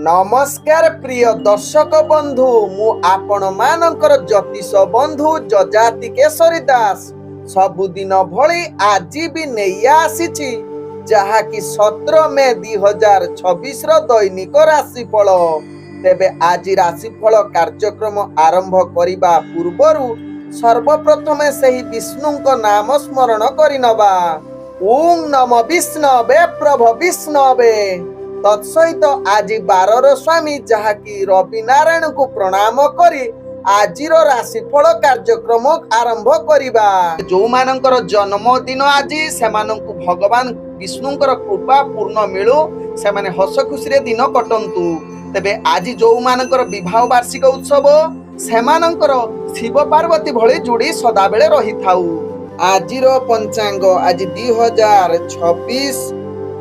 नमस्कार प्रिय दर्शक बंधु मु आपण मानकर ज्योतिष बंधु जजाति केशरी दास सबुदिन भली आज भी नहीं आसी जहाँकि 17 मे 2026 दैनिक राशिफल। तेबे आज राशिफल कार्यक्रम आरंभ करने पूर्व सर्वप्रथमे सही विष्णुक नाम स्मरण करिनबा। ओम नमो विष्णवे प्रभ विष्णवे। तत्सहित आज बारर स्वामी जहाँकि रवि नारायण को प्रणाम करी आजिर राशिफल कार्यक्रम आरंभ करिबा। जो मानकर जन्मदिन आज सेमानंकु भगवान विष्णुंकर कृपा पूर्ण मिलू से माने हस खुशी दिन कटंतु। तेबे आज जो मानकर विवाह वार्षिक उत्सव सेमानंकर शिव पार्वती भली जोड़ी सदाबेले रही थाउ। आजिर पंचांग आज 2026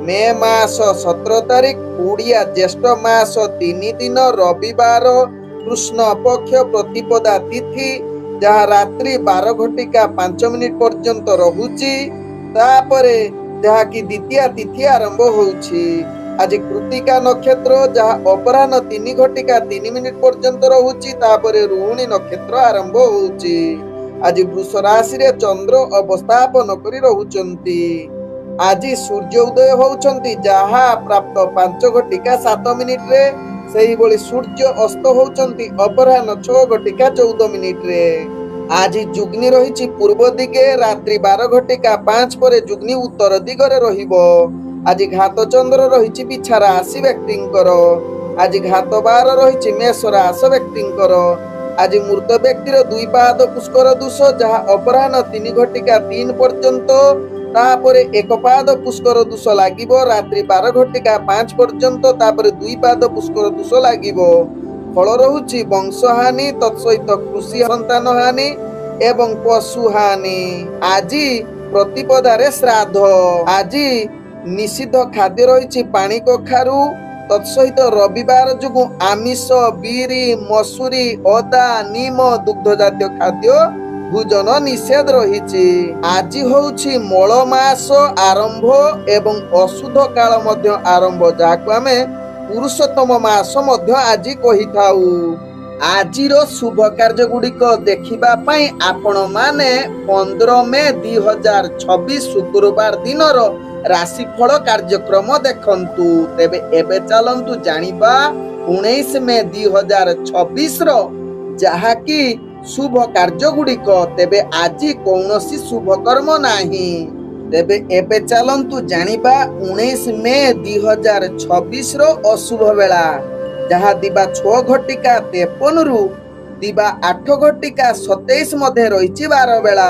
मे मास 17 तारिख उड़िया ज्येष्ठ मास 3 दिन रविवार कृष्ण पक्ष प्रतिपदा तिथि जहाँ रात्रि 12:05 पर्यंत रहुची। तापरे जहाँ की द्वितीय तिथि आरंभ होउची। आज कृतिका नक्षत्र जहाँ अपराह्न 3:03 पर्यंत रहुची। तापरे रोहिणी नक्षत्र आरंभ होउची। आज वृष राशि रे चंद्र अवस्थापन करी रहुचंती। आज सूर्य उदय होउचंती जहाँ प्राप्त 5:07 रे। सही बोली सूर्य अस्त होउचंती अपराह्न 6:14 रे। आज जुग्नि रहिछि पूर्व दिगे रात्रि 12:05 परे जुग्नि उत्तर दिगरे रहिबो। आज घात चंद्र रहिछि बिछा राशि व्यक्तिंकर। आज घात बार रहिछि मेष राशि व्यक्तिंकर। आज मृत व्यक्तिर 2 पाद पुष्कर दोष जहाँ अपराह्न 3:03 पर्यंत। तापरे 1 पाद पुष्कर दोष लागिबो रात्रि 12:05 पर्यंत। तापरे 2 पाद पुष्कर दोष लागिबो। फल रहुछि वंशहानि तत्सहित कृषि संतान हानि एवं पशु हानि। आज प्रतिपदारे श्राद्ध। आज निषिद्ध खाद्य रहिछि पानी कखारु तत्सहित रविवार जुगु आमिष बीरी मसूरी अदा नीम दुग्ध जातीय खाद्य भोजन निषेध रहिछि। आज होउछि मल मास आरंभ एवं अशुद्ध काल मध्य आरंभ जाको आमे पुरुषोत्तम मास मध्य आज कहि थाउ। आजिर शुभ कार्य गुड़िक देखिबा पई आपण माने 15 मे 2026 शुक्रवार दिनर राशिफल कार्यक्रम देखंतु। तेबे एबे चलंतु जानिबा 19 मे 2026 रो जहा कि शुभ कार्य गुड़िक। तेबे आज कौनसी शुभ कर्म नाही। तेबे एबे चलंतु जानिबा 19 मे 2026 रो अशुभ बेला जहाँ दिबा 6:53 रु दिबा 8:27 मध्य रहिछि 12 बेला।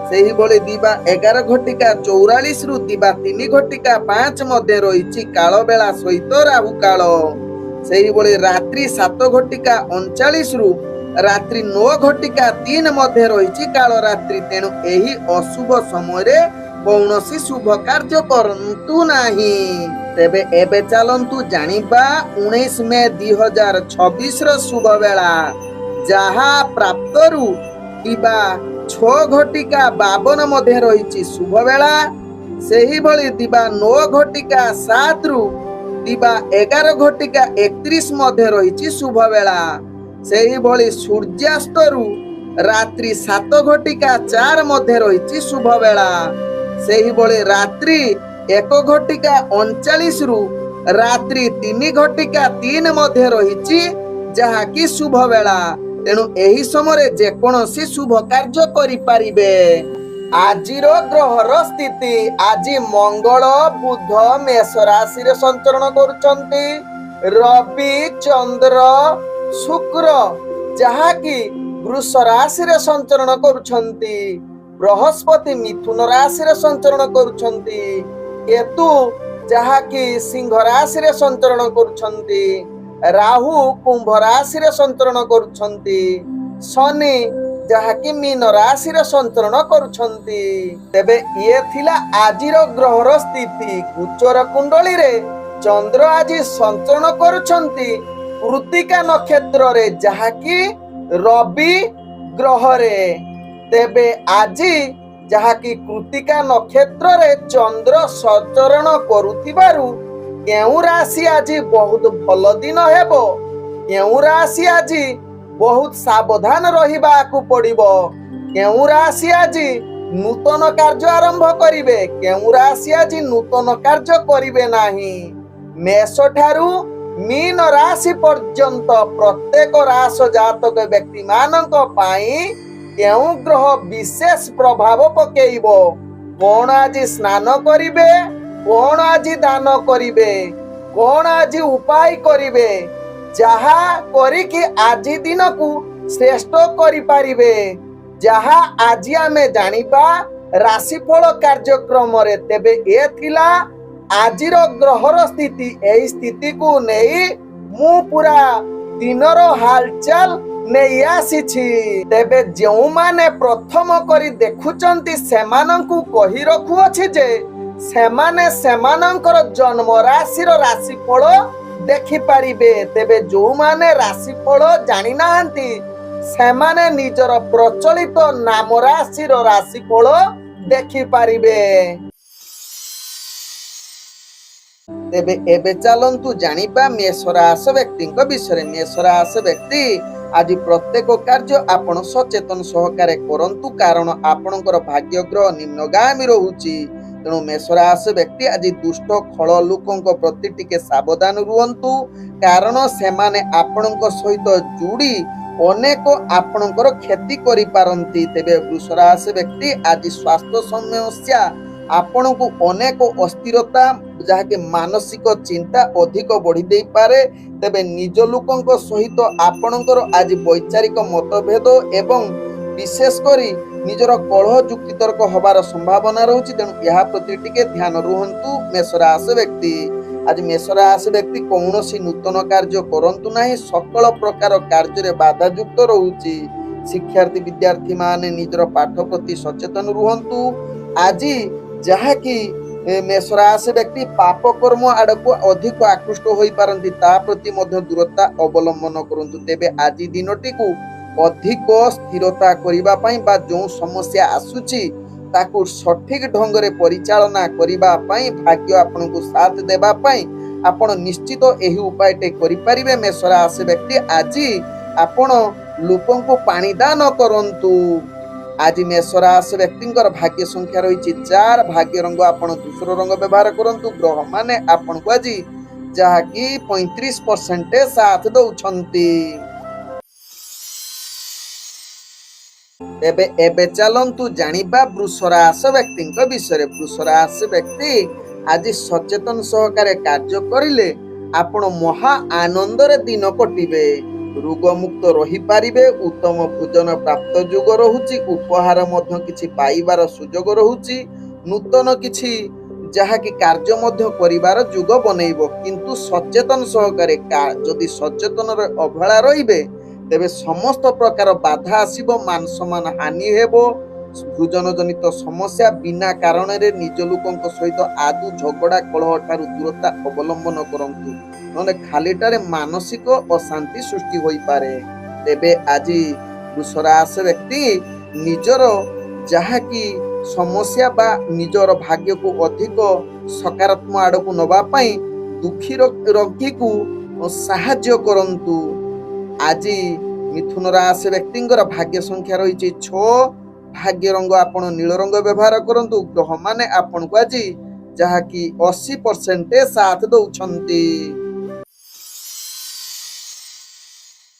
सेही बोली दिबा 11:44 रु दिबा 3:05 मध्य रहिछि काल बेला सहित राहु काल। सेही बोली रात्रि 7:39 रु रात्रि 9:03 मध्य रहिछि काल रात्रि। तेणु एही अशुभ समय रे कौनसी शुभ कार्य करंतु नाही। तेबे एबे चलंतु जानिबा 19 मे 2026 रो शुभ बेला जहाँ प्राप्त रु दिबा 6:52 मध्य रहिछि शुभ बेला। सेही भली दिबा 9:07 रु दिबा 11:31 मध्य रहिछि शुभ बेला। सेही भली सूर्यास्त रु रात्रि 7:04 मध्य रहिछि शुभ बेला। सेही भली रात्रि 1:39 रु रात्रि 3:03 मध्य रहिछि जहाँ कि शुभ बेला। तेणु एही समय जेकोसी शुभ कार्य करि पारिबे। आजिर ग्रहर स्थिति आज मंगल बुध मेष राशि रे संचरण करुछंती। रवि चंद्र शुक्र जहाँ कि वृष राशि रे संचरण करुछंती। बृहस्पति मिथुन राशि रे संचरण करुछंती। केतु जहाँ कि सिंह राशि रे संचरण करुछंती। राहु कुंभ राशि रे संचरण करुछंती। शनि जहाँ कि मीन राशि रे संचरण करुछंती। तेबे ये थिला आजिर ग्रहर स्थिति। गोचर कुंडली रे चंद्र आज संचरण करुछंती कृतिका नक्षत्र रे जहाँ कि रवि ग्रह रे। तेबे आज जहाँ कि कृतिका नक्षत्र रे चंद्र संचरण करुथिबारु केउ राशि आज बहुत भल दिन हेब, केउ राशि आज बहुत सावधान रहिबाकु पड़िबो, केउ राशि आज नूतन कार्य आरंभ करिवे, केउ राशि आज नूतन कार्य करिवे नाही। मेष ठारू मीन राशि पर्यंत प्रत्येक राशि जातक व्यक्ति मानक पाई केउ ग्रह विशेष प्रभाव पकेइबो, कोन आज स्नान करिवे, कोन आज दान करिवे, कोन आज उपाय करिवे, जहा करिकि आज दिन को श्रेष्ठ करि पारिबे, जहा आज आमे जानिबा राशिफल कार्यक्रम रे। तेबे ए थिला आजिर ग्रहर स्थिति, एई स्थिति को नेई मु पूरा दिनर हालचाल नहीं आसीछि। तेबे जेउ माने प्रथम करी देखुचंती सेमानंकु कहि रखुअछि जे सेमाने सेमानंकर जन्म राशिर राशिफल देखि पारिबे। तेबे जो माने राशिफल जानि नाहंती सेमाने निजर प्रचलित नाम राशिर राशिफल देखि पारिबे। तेबे एबे चलंतु जानिबा मेष राशि व्यक्तिଙ୍କ विषय। मेष राशि व्यक्ति आज प्रत्येक कार्य आपण सचेतन सहकारे करंतु, कारण आपणकर भाग्य ग्रह निम्नगामी रहुछि। तेणु मेष राशि व्यक्ति आज दुष्ट खल लोकଙ୍କ प्रति टिके सावधान रुहंतु, कारण सेमाने आपणଙ୍କ सहित जुड़ी अनेक आपणकर क्षति करि पारंती। तेबे वृष राशि व्यक्ति आज स्वास्थ्य समस्या आपण को अनेक अस्थिरता जहाँकि मानसिक चिंता अधिक बढ़ी दे पारे। तेबे निज लोकଙ୍କ सहित आपणकर आज वैचारिक मतभेद एवं विशेष करी निजर कलह जुक्ति तर्क हबार संभावना रहुछि। तेणु यह प्रति टिके ध्यान रुहंतु मेष राशि व्यक्ति। आज मेष राशि व्यक्ति कौनसी नूतन कार्य करंतु नाही, सकल प्रकार कार्य रे बाधा युक्त रहुछि। शिक्षार्थी विद्यार्थी माने निजर पाठ प्रति सचेतन रुहंतु। आज जहा कि मेष राशि व्यक्ति पाप कर्म आड़क अधिक आकृष्ट होई पारंती, ता प्रति मध्य दूरता अवलंबन करंतु। तेबे आज दिनटी को अधिक स्थिरता करिबा पई बा जो समस्या आसुची ताकू सठिक ढंग रे परिचालना करिबा पई भाग्य आपन को साथ देबा पई आपण निश्चित एही उपाय टे करि परिबे। मेष राशि व्यक्ति आज आपण लोकन को पानी दान करंतु। आज मेष राशि व्यक्तिंकर भाग्य संख्या रही 4, भाग्य रंग आपण दूसरो रंग व्यवहार करंतु। ग्रह माने आपण को आज जहा कि 35% साथ दउछंती। तेबे एबे चलंतु जानिबा वृष राशि व्यक्तिंक विषय। वृष राशि व्यक्ति आज सचेतन सहकारे कार्य करिले आपण महा आनंद रे दिन कटिबे, रोग मुक्त रही पारिबे, उत्तम भोजन प्राप्त जोग रहुछि, उपहार मध्य किछि पाइबार सुजोग रहुछि, नूतन किछि जहा कि कार्य मध्य करिबार जोग बनेइबो। किंतु सचेतन सहकारे जदि सचेतन रे अवहेला रहिबे तेबे समस्त प्रकार बाधा आसीबो, मान सम्मान हानि हेबो, भोजन जनित समस्या बिना कारण रे निज लोकଙ୍କ सहित आदु झगड़ा कलह ठारू दूरता अवलंबन करंतु, नने खालीटारे मानसिक अशांति सृष्टि होई पारे। तेबे आज वृष राशि व्यक्ति निजर जहा कि समस्या बा निजर भाग्य को अधिक सकारात्मक आड़क नबा पई दुखी रोगी को साहाय्य करंतु। आज मिथुन राशि व्यक्तिंकर भाग्य संख्या रही 6, भाग्य रंग आपण नील रंग व्यवहार करंतु। ग्रह माने आपण को आज जहा कि 80% साथ दउछंती।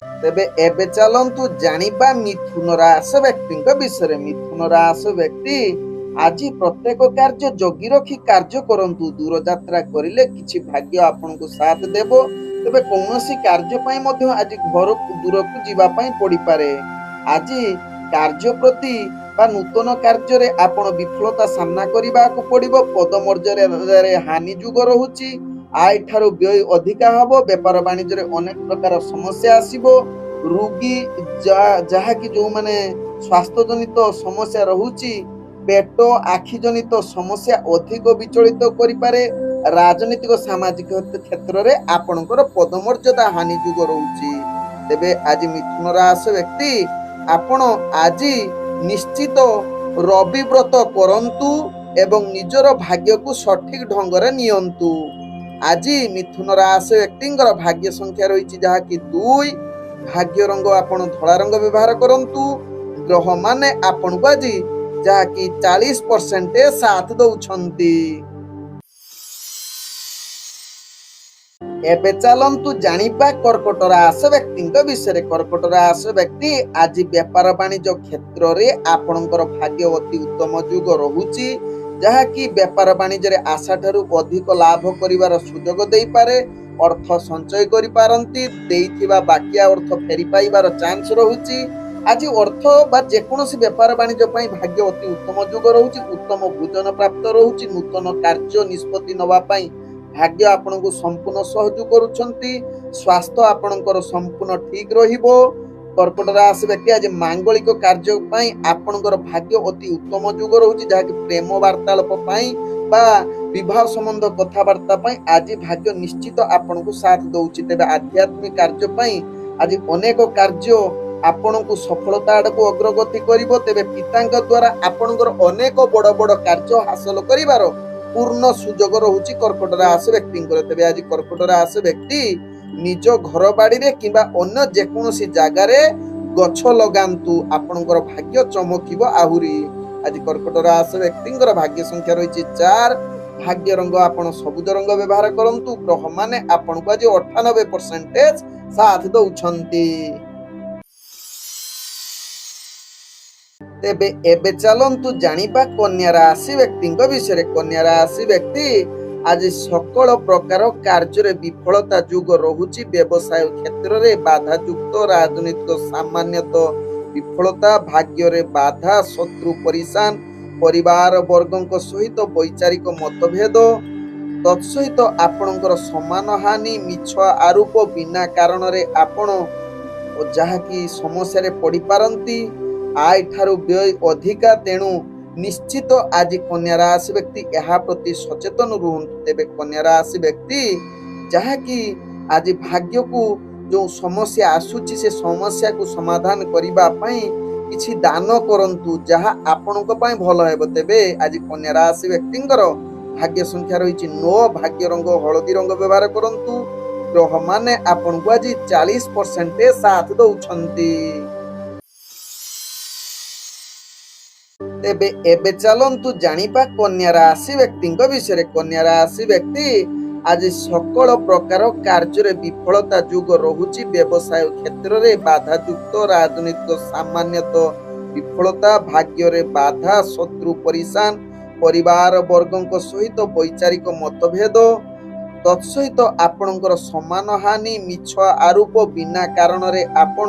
तेबे एबे चलंतु जानिबा मिथुन राशि व्यक्तिंक विषय। मिथुन राशि व्यक्ति आज प्रत्येक कार्य जगी रखी कार्य करंतु। दूर यात्रा करिले किछि भाग्य आपण को साथ देबो। तेबे कौनसी कार्य पई मध्य आज घर दूर को जीवा पई पड़ी पारे। आज कार्य प्रति बा नूतन कार्य रे आपण विफलता सामना करिबा को पड़िबो। पद मर्यादा रे हानि जुग रहुछि, आय ठारो व्यय अधिका हबो, व्यापार वाणिज्य रे अनेक प्रकार समस्या आसीबो। रोगी जहा कि जो माने स्वास्थ्य जनित समस्या रहुछि, पेट आखि जनित समस्या अधिक विचलित करि पारे। राजनीतिक सामाजिक क्षेत्र रे आपणकर पदमर्यादा हानि जुग रहुछि। तेबे आज मिथुन राशि व्यक्ति आपण आज निश्चित रवि व्रत करंतु एवं निजर भाग्य को सठिक ढंग रे नियंतु। आज मिथुन राशि व्यक्तिंकर भाग्य संख्या रही जहाँकि 2। भाग्य रंग आपण धला रंग व्यवहार करंतु। ग्रह माने आपण को आज जहाँकि 40% साथ दउछंती। एबे चलंतु जानिबा कर्कट राशि व्यक्तिंक विषय। कर्कट राशि व्यक्ति आज व्यापार वाणिज्य क्षेत्र रे आपणकर भाग्य अति उत्तम जुग रहुची जहाँकि व्यापार वाणिज्य रे आशा ठारू अधिक लाभ करिवार सुयोग देई पारे। अर्थ संचय करि पारंती। देइथिबा बाकिया अर्थ फेरी पाइबार चांस रहुची। आज अर्थ बा जेकोनोसी व्यापार वाणिज्य पई भाग्य अति उत्तम जुग रहुची। उत्तम भोजन प्राप्त रहुची। नूतन कार्य निष्पत्ति नवा पई भाग्य आपनको संपूर्ण सहयोग करुछंती। स्वास्थ्य आपणकर संपूर्ण ठीक रहिबो। कर्कट राशि व्यक्ति आज मांगलिक कार्य पई आपणकर भाग्य अति उत्तम जुग रहुची जहाँकि प्रेम वार्तालाप पई बा विवाह संबंध कथाबार्ता पई आज भाग्य निश्चित आपनको साथ दउची। तेबे आध्यात्मिक कार्य पई आज अनेक कार्य आपनको सफलता आडको अग्रगति करिवो। तेबे पितांक द्वारा आपणकर अनेक बड़ बड़ कार्य हासिल करिवार पूर्ण सुयोग रहुची कर्कट राशि व्यक्ति। तेबे आज कर्कट राशि व्यक्ति निज घर बाड़ी रे किंबा अन्य जेकोनोसी जगह रे गछ लगांतु आपणकर भाग्य चमकिबो आहुरी। आज कर्कट राशि व्यक्तिंकर भाग्य संख्या रही 4। भाग्य रंग आपण सबुज रंग व्यवहार करंतु। ग्रह माने आपण को आज 98% साथ दउछंती। तेबे एबे चलंतु जानिबा कन्या राशि व्यक्तिंक विषय। कन्या राशि व्यक्ति आज सकल प्रकार कार्य रे विफलता जुग रहुची। व्यवसाय क्षेत्र रे बाधा युक्त राजनीतिक सामान्यत विफलता। भाग्य रे बाधा शत्रु परेशान। परिवार वर्गों सहित वैचारिक मतभेद। तत्सहित आपणकर समान हानि मिछ आरोप बिना कारण रे आपण जहाँकि समस्या रे पड़ी पारंती। आय ठारू व्यय अधिका तेणु निश्चित आज कन्या राशि व्यक्ति यहाँ प्रति सचेतन रुहंतु। तेबे कन्या राशि व्यक्ति जहाँकि आज भाग्य को जो समस्या आसुची से समस्या को समाधान करिबा पई किछि दान करंतु जहाँ आपणक पई भल हेबो। तेबे आज कन्या राशि व्यक्तिंकर भाग्य संख्या रही 9। भाग्य रंग हलदी रंग व्यवहार करंतु। ग्रह माने आपणको आज 40% साथ दउछंती। तेबे एबे चलंतु जानिबा कन्या राशि व्यक्तिंक विषय। कन्या राशि व्यक्ति आज सकल प्रकार कार्य रे विफलता जुग रहुची। व्यवसाय क्षेत्र रे बाधा युक्त राजनीतिक सामान्यत विफलता। भाग्य रे बाधा शत्रु परेशान। परिवार वर्गों सहित वैचारिक मतभेद। तत्सहित आपणकर समान हानि मिछ आरोप बिना कारण रे आपण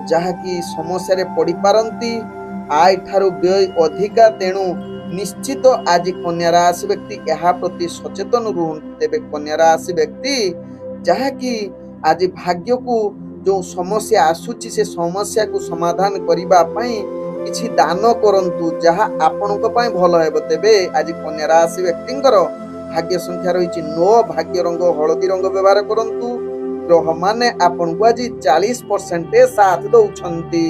जहाँकि समस्या रे पड़ी पारंती। आय ठारू व्यय अधिका तेणु निश्चित आज कन्या राशि व्यक्ति यहाँ प्रति सचेतन रुहंतु। तेबे कन्या राशि व्यक्ति जहाँकि आज भाग्य को जो समस्या आसुची से समस्या को समाधान करिबा पई किछि दान करंतु जहाँ आपणक पई भल हेबो। तेबे आज कन्या राशि व्यक्तिंकर भाग्य संख्या रही 9। भाग्य रंग हलदी रंग व्यवहार करंतु। ग्रह माने आपणको आज 40% साथ दउछंती।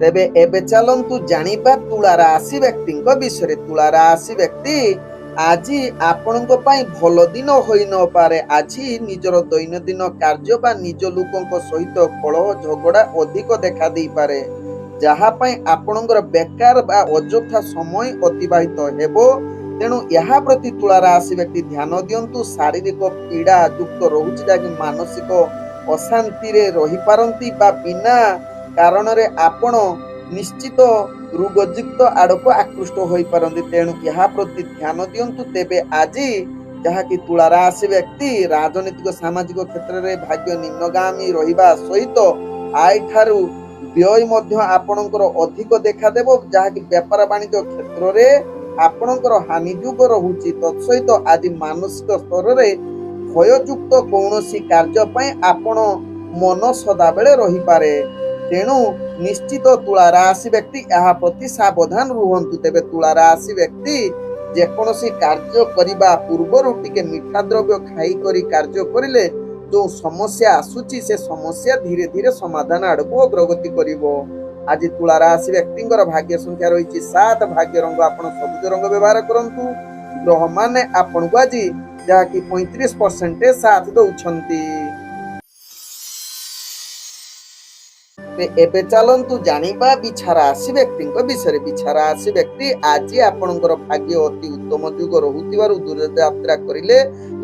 तेबे एबे चलंतु जानिबा तुला राशि व्यक्तिंक विषय। तुला राशि व्यक्ति आज आपणक पई भल दिन होई न पारे। आज निजर दैनंदिन कार्य बा निज लोकंक सहित कलह झगड़ा अधिक देखा देई पारे जहाँ पई आपणकर बेकार बा अଯଥା समय अतिबाहित हेबो। तेणु यहाँ प्रति तुला राशि व्यक्ति ध्यान दियंतु। शारीरिक पीड़ा युक्त रहुची जाकि मानसिक अशांति रे रही पारंती बा बिना कारण रे आपण निश्चित रोगयुक्त आड़क आकृष्ट होई पारंती। तेणु यहाँ प्रति ध्यान दियंतु। तेबे आज जहाँकि तुला राशि व्यक्ति राजनीतिक सामाजिक क्षेत्र रे भाग्य निम्नगामी रहिबा सहित आय ठारू व्यय मध्य आपणकर अधिक देखा देबो। जहाँकि व्यापार वाणिज्य क्षेत्र रे आपणकर हानि जुग रहुची। तत्सहित आज मानसिक स्तर रे भययुक्त कौनसी कार्य पई आपण मन सदा बेले रही पारे। तेणु निश्चित तुला राशि व्यक्ति यहाँ प्रति सावधान रुहंतु। तेबे तुला राशि व्यक्ति जेकोनोसी कार्य करिबा पूर्वरु टिके मीठा द्रव्य खाई करी कार्य करिले जो समस्या आसुची से समस्या धीरे धीरे समाधान आड़को अग्रगति करिवो। ଆଜି ତୁଳା ରାଶି ବ୍ୟକ୍ତିଙ୍କର ଭାଗ୍ୟ ସଂଖ୍ୟା ରହିଛି 7, ଭାଗ୍ୟ ରଙ୍ଗ ଆପଣ ସବୁଜ ରଙ୍ଗ ବ୍ୟବହାର କରନ୍ତୁ। ଗ୍ରହମାନେ ଆପଣଙ୍କୁ ଆଜି ଯାହାକି 35% ସାଥ ଦଉଛନ୍ତି। ଏବେ ଚାଲନ୍ତୁ ଜାଣିବା ବିଛା ରାଶି ବ୍ୟକ୍ତିଙ୍କ ବିଷୟରେ। ବିଛା ରାଶି ବ୍ୟକ୍ତି ଆଜି ଆପଣଙ୍କର ଭାଗ୍ୟ ଅତି ଉତ୍ତମ ଯୁଗ ରହୁଥିବାରୁ ଦୂରଯାତ୍ରା କରିଲେ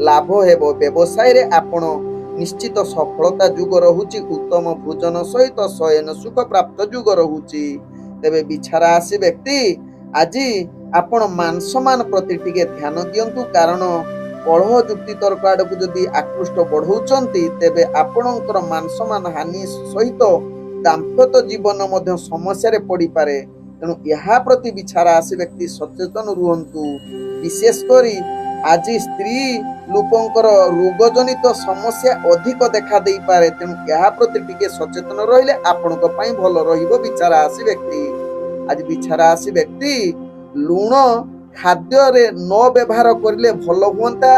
ଲାଭ ହେବ। ବ୍ୟବସାୟରେ ଆପଣ ନିଶ୍ଚିତ ସଫଳତା ଯୁଗ ରହୁଛି। ଉତ୍ତମ ଭୋଜନ ସହିତ ଶୟନ ସୁଖ ପ୍ରାପ୍ତ ଯୁଗ ରହୁଛି। ତେବେ ବିଛା ରାଶି ବ୍ୟକ୍ତି ଆଜି ଆପଣ ମାନ ସମ୍ମାନ ପ୍ରତି ଟିକେ ଧ୍ୟାନ ଦିଅନ୍ତୁ, କାରଣ କଳହ ଯୁକ୍ତି ତର୍କ ଆଡକୁ ଯଦି ଆକୃଷ୍ଟ ବଢଉଛନ୍ତି ତେବେ ଆପଣଙ୍କର ମାନ ସମ୍ମାନ ହାନି ସହିତ ଦାମ୍ପତ୍ୟ ଜୀବନ ମଧ୍ୟ ସମସ୍ୟାରେ ପଡିପାରେ। ତେଣୁ ଏହା ପ୍ରତି ବିଛା ରାଶି ବ୍ୟକ୍ତି ସଚେତନ ରୁହନ୍ତୁ। ବିଶେଷ କରି ଆଜି ସ୍ତ୍ରୀ ଲୋକଙ୍କର ରୋଗଜନିତ ସମସ୍ୟା ଅଧିକ ଦେଖା ଦେଇପାରେ। ତେଣୁ ଏହା ପ୍ରତି ଟିକେ ସଚେତନ ରହିଲେ ଆପଣଙ୍କ ପାଇଁ ଭଲ ରହିବ। ବିଛା ରାଶି ବ୍ୟକ୍ତି ଆଜି ବିଛା ରାଶି ବ୍ୟକ୍ତି ଲୁଣ ଖାଦ୍ୟରେ ନ ବ୍ୟବହାର କରିଲେ ଭଲ ହୁଅନ୍ତା,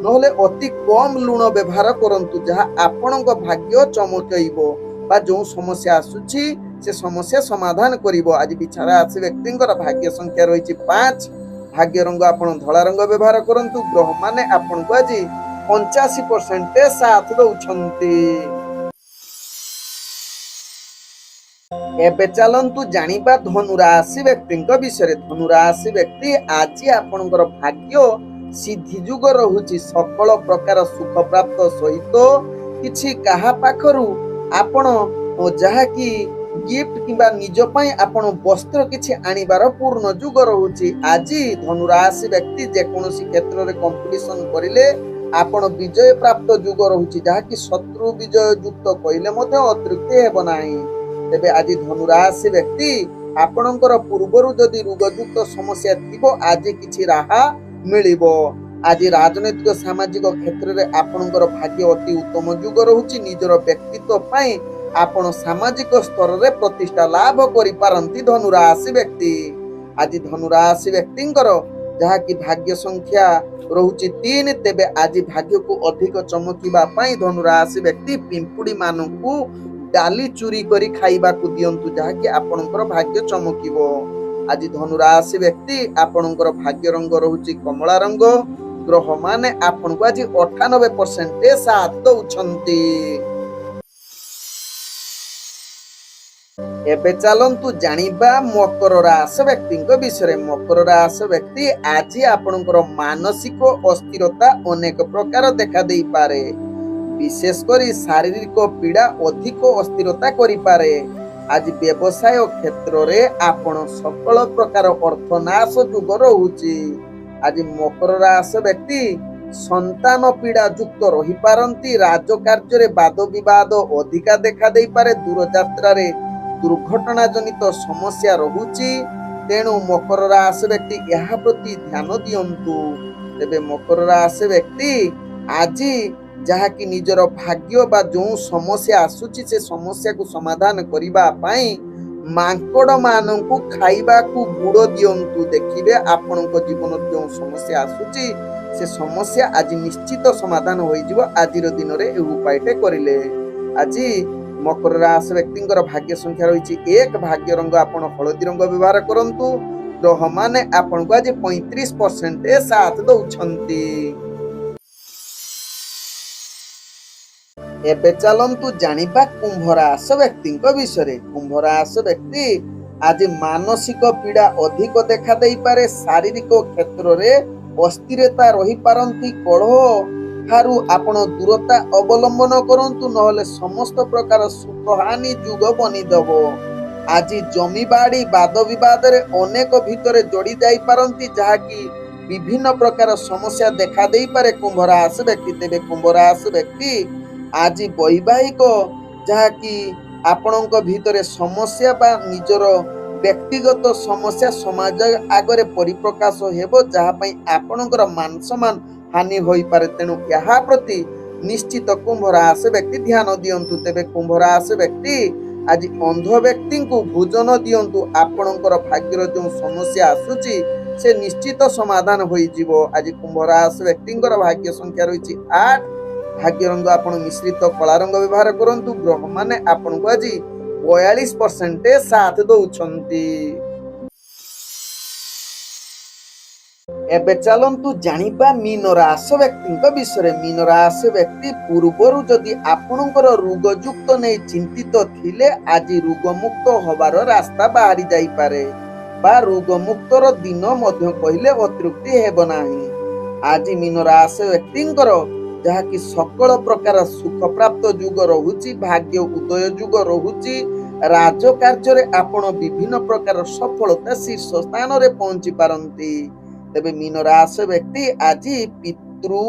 ନହେଲେ ଅତି କମ ଲୁଣ ବ୍ୟବହାର କରନ୍ତୁ, ଯାହା ଆପଣଙ୍କ ଭାଗ୍ୟ ଚମକେଇବ ବା ଯେଉଁ ସମସ୍ୟା ଆସୁଛି ସେ ସମସ୍ୟା ସମାଧାନ କରିବ। ଆଜି ବିଛା ରାଶି ବ୍ୟକ୍ତିଙ୍କର ଭାଗ୍ୟ ସଂଖ୍ୟା ରହିଛି 5, ଭାଗ୍ୟ ରଙ୍ଗ ଆପଣ ଧଳା ରଙ୍ଗ ବ୍ୟବହାର କରନ୍ତୁ। ଗ୍ରହମାନେ ଆପଣଙ୍କୁ ଆଜି 85% ସାଥ ଦଉଛନ୍ତି। ଏବେ ଚାଲନ୍ତୁ ଜାଣିବା ଧନୁ ରାଶି ବ୍ୟକ୍ତିଙ୍କ ବିଷୟରେ। ଧନୁ ରାଶି ବ୍ୟକ୍ତି ଆଜି ଆପଣଙ୍କର ଭାଗ୍ୟ ସିଦ୍ଧି ଯୁଗ ରହୁଛି। ସକଳ ପ୍ରକାର ସୁଖ ପ୍ରାପ୍ତ ସହିତ କିଛି କାହା ପାଖରୁ ଆପଣ ଯାହାକି ଗିଫ୍ଟ କିମ୍ବା ନିଜ ପାଇଁ ଆପଣ ବସ୍ତ୍ର କିଛି ଆଣିବାର ପୂର୍ଣ୍ଣ ଯୁଗ ରହୁଛି। ଆଜି ଧନୁ ରାଶି ବ୍ୟକ୍ତି ଯେକୌଣସି କ୍ଷେତ୍ରରେ କମ୍ପିଟିସନ କରିଲେ ଆପଣ ବିଜୟ ପ୍ରାପ୍ତ ଯୁଗ ରହୁଛି, ଯାହାକି ଶତ୍ରୁ ବିଜୟ ଯୁକ୍ତ କହିଲେ ମଧ୍ୟ ଅତୃପ୍ତି ହେବ ନାହିଁ। ତେବେ ଆଜି ଧନୁ ରାଶି ବ୍ୟକ୍ତି ଆପଣଙ୍କର ପୂର୍ବରୁ ଯଦି ରୋଗଯୁକ୍ତ ସମସ୍ୟା ଥିବ ଆଜି କିଛି ରାହା ମିଳିବ। ଆଜି ରାଜନୈତିକ ସାମାଜିକ କ୍ଷେତ୍ରରେ ଆପଣଙ୍କର ଭାଗ୍ୟ ଅତି ଉତ୍ତମ ଯୁଗ ରହୁଛି। ନିଜର ବ୍ୟକ୍ତିତ୍ୱ ପାଇଁ ଆପଣ ସାମାଜିକ ସ୍ତରରେ ପ୍ରତିଷ୍ଠା ଲାଭ କରିପାରନ୍ତି ଧନୁ ରାଶି ବ୍ୟକ୍ତି। ଆଜି ଧନୁ ରାଶି ବ୍ୟକ୍ତିଙ୍କର ଯାହାକି ଭାଗ୍ୟ ସଂଖ୍ୟା ରହୁଛି 3, ତେବେ ଆଜି ଭାଗ୍ୟକୁ ଅଧିକ ଚମକିବା ପାଇଁ ଧନୁ ରାଶି ବ୍ୟକ୍ତି ପିମ୍ପୁଡି ମାନଙ୍କୁ ଡାଲି ଚୁରି କରି ଖାଇବାକୁ ଦିଅନ୍ତୁ, ଯାହାକି ଆପଣଙ୍କର ଭାଗ୍ୟ ଚମକିବ। ଆଜି ଧନୁ ରାଶି ବ୍ୟକ୍ତି ଆପଣଙ୍କର ଭାଗ୍ୟ ରଙ୍ଗ ରହୁଛି କମଳା ରଙ୍ଗ। ଗ୍ରହମାନେ ଆପଣଙ୍କୁ ଆଜି 98% ସାଥ ଦଉଛନ୍ତି। ଏବେ ଚାଲନ୍ତୁ ଜାଣିବା ମକର ରାଶି ବ୍ୟକ୍ତିଙ୍କ ବିଷୟରେ। ମକର ରାଶି ବ୍ୟକ୍ତି ଆଜି ଆପଣଙ୍କର ମାନସିକ ଅସ୍ଥିରତା ଅନେକ ପ୍ରକାର ଦେଖା ଦେଇପାରେ। ବିଶେଷ କରି ଶାରୀରିକ ପୀଡା ଅଧିକ ଅସ୍ଥିରତା କରିପାରେ। ଆଜି ବ୍ୟବସାୟ କ୍ଷେତ୍ରରେ ଆପଣ ସକଳ ପ୍ରକାର ଅର୍ଥନାଶ ଯୁଗ ରହୁଛି। ଆଜି ମକର ରାଶି ବ୍ୟକ୍ତି ସନ୍ତାନ ପୀଡା ଯୁକ୍ତ ରହିପାରନ୍ତି। ରାଜକାର୍ଯ୍ୟରେ ବାଦ ବିବାଦ ଅଧିକା ଦେଖା ଦେଇପାରେ। ଦୂରଯାତ୍ରାରେ ଦୁର୍ଘଟଣା ଜନିତ ସମସ୍ୟା ରହୁଛି। ତେଣୁ ମକର ରାଶି ବ୍ୟକ୍ତି ଏହା ପ୍ରତି ଧ୍ୟାନ ଦିଅନ୍ତୁ। ତେବେ ମକର ରାଶି ବ୍ୟକ୍ତି ଆଜି ଯାହାକି ନିଜର ଭାଗ୍ୟ ବା ଯେଉଁ ସମସ୍ୟା ଆସୁଛି ସେ ସମସ୍ୟାକୁ ସମାଧାନ କରିବା ପାଇଁ ମାଙ୍କଡ ମାନଙ୍କୁ ଖାଇବାକୁ ଗୁଡ ଦିଅନ୍ତୁ। ଦେଖିବେ ଆପଣଙ୍କ ଜୀବନରେ ଯେଉଁ ସମସ୍ୟା ଆସୁଛି ସେ ସମସ୍ୟା ଆଜି ନିଶ୍ଚିତ ସମାଧାନ ହୋଇଯିବ ଆଜିର ଦିନରେ ଏହି ଉପାୟଟେ କରିଲେ। ଆଜି ମକର ରାଶି ବ୍ୟକ୍ତିଙ୍କର ଭାଗ୍ୟ ସଂଖ୍ୟା ରହିଛି 1, ଭାଗ୍ୟ ରଙ୍ଗ ଆପଣ ହଳଦୀ ରଙ୍ଗ ବ୍ୟବହାର କରନ୍ତୁ। ଗ୍ରହମାନେ ଆପଣଙ୍କୁ ଆଜି 35% ସାଥ ଦଉଛନ୍ତି। ଏବେ ଚାଲନ୍ତୁ ଜାଣିବା କୁମ୍ଭ ରାଶି ବ୍ୟକ୍ତିଙ୍କ ବିଷୟରେ। କୁମ୍ଭ ରାଶି ବ୍ୟକ୍ତି ଆଜି ମାନସିକ ପୀଡା ଅଧିକ ଦେଖା ଦେଇପାରେ। ଶାରୀରିକ କ୍ଷେତ୍ରରେ ଅସ୍ଥିରତା ରହିପାରନ୍ତି। କଳହ ଠାରୁ ଆପଣ ଦୂରତା ଅବଲମ୍ବନ କରନ୍ତୁ, ନହେଲେ ସମସ୍ତ ପ୍ରକାର ସୁଖହାନି ଯୁଗ ବନିଦେବ। ଆଜି ଜମିବାଡି ବାଦ ବିବାଦରେ ଅନେକ ଭିତରେ ଯୋଡି ଯାଇପାରନ୍ତି, ଯାହାକି ବିଭିନ୍ନ ପ୍ରକାର ସମସ୍ୟା ଦେଖା ଦେଇପାରେ କୁମ୍ଭ ରାଶି ବ୍ୟକ୍ତି। ତେବେ କୁମ୍ଭ ରାଶି ବ୍ୟକ୍ତି ଆଜି ବୈବାହିକ ଯାହାକି ଆପଣଙ୍କ ଭିତରେ ସମସ୍ୟା ବା ନିଜର ବ୍ୟକ୍ତିଗତ ସମସ୍ୟା ସମାଜ ଆଗରେ ପରିପ୍ରକାଶ ହେବ, ଯାହା ପାଇଁ ଆପଣଙ୍କର ମାନ ସମ୍ମାନ ହାନି ହୋଇପାରେ। ତେଣୁ ଏହା ପ୍ରତି ନିଶ୍ଚିତ କୁମ୍ଭ ରାଶି ବ୍ୟକ୍ତି ଧ୍ୟାନ ଦିଅନ୍ତୁ। ତେବେ କୁମ୍ଭ ରାଶି ବ୍ୟକ୍ତି ଆଜି ଅନ୍ଧ ବ୍ୟକ୍ତିଙ୍କୁ ଭୋଜନ ଦିଅନ୍ତୁ। ଆପଣଙ୍କର ଭାଗ୍ୟର ଯେଉଁ ସମସ୍ୟା ଆସୁଛି ସେ ନିଶ୍ଚିତ ସମାଧାନ ହୋଇଯିବ। ଆଜି କୁମ୍ଭ ରାଶି ବ୍ୟକ୍ତିଙ୍କର ଭାଗ୍ୟ ସଂଖ୍ୟା ରହିଛି 8, ଭାଗ୍ୟ ରଙ୍ଗ ଆପଣ ମିଶ୍ରିତ କଳା ରଙ୍ଗ ବ୍ୟବହାର କରନ୍ତୁ। ଗ୍ରହମାନେ ଆପଣଙ୍କୁ ଆଜି 42% साथ दौछंती। एबे चलंतु जानिबा मीन राशि व्यक्ति विषय। मीन राशि व्यक्ति पूर्वरु जदि आपणकर रोगयुक्त नहीं चिंतित थिले आज रोगमुक्त होबार रास्ता बाहरी जाई पारे बा रोगमुक्तर दिन मध्य कहिले अत्युक्ति हेब नाही। आज मीन राशि व्यक्तिंकर जहाँकि सकल प्रकार सुख प्राप्त युग रहुची, भाग्य उदय युग रहुची, राजकार्य आपण विभिन्न प्रकार सफलता शीर्ष स्थान रे पहुंची पारंती। तेबे मीन राशि व्यक्ति आज पितृ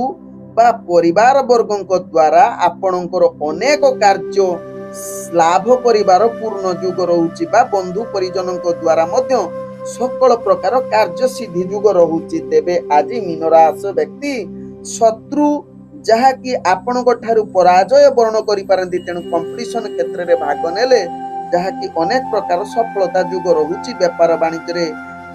बा परिवार वर्गों द्वारा आपणकर अनेक कार्य लाभ करिवार पूर्ण युग रहुची बा बंधु परिजन द्वारा मध्य सकल प्रकार कार्य सिद्धि युग रहुची। तेबे आज मीन राशि व्यक्ति शत्रु जहाँकि आपणक ठारू पराजय वर्ण करि पारंती, तेणु कंपटीशन क्षेत्र रे भाग नेले जहाँकि अनेक प्रकार सफलता युग रहुची। व्यापार वाणिज्य रे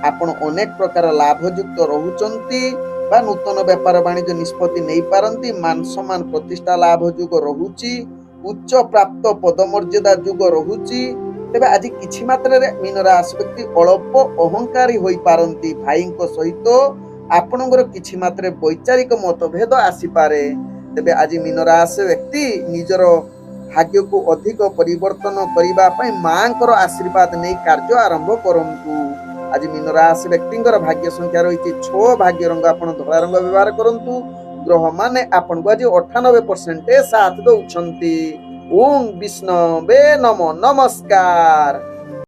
आपण अनेक प्रकार लाभयुक्त रहुचंती बा नूतन व्यापार वाणिज्य निष्पत्ति नहीं पारंती। मान सम्मान प्रतिष्ठा लाभ युग रहुची, उच्च प्राप्त पदमर्यादा युग रहुची। तेबे आज किछि मात्रा रे मीन राशि व्यक्ति अल्प अहंकारी होई पारंती। भाईଙ୍କ सहित आपणकर किछि मात्रा वैचारिक मतभेद आसी पारे। तेबे आज मीन राशि व्यक्ति निजर भाग्य को अधिक परिवर्तन करिबा पई मांकर आशीर्वाद नै कार्य आरंभ करंतु। आज मीन राशि व्यक्तिंकर भाग्य संख्या रही 6, भाग्य रंग आपण धला रंग व्यवहार करंतु। ग्रह माने आपण को आज 98% साथ दउछंती। ओम विष्णवे नमो नमस्कार।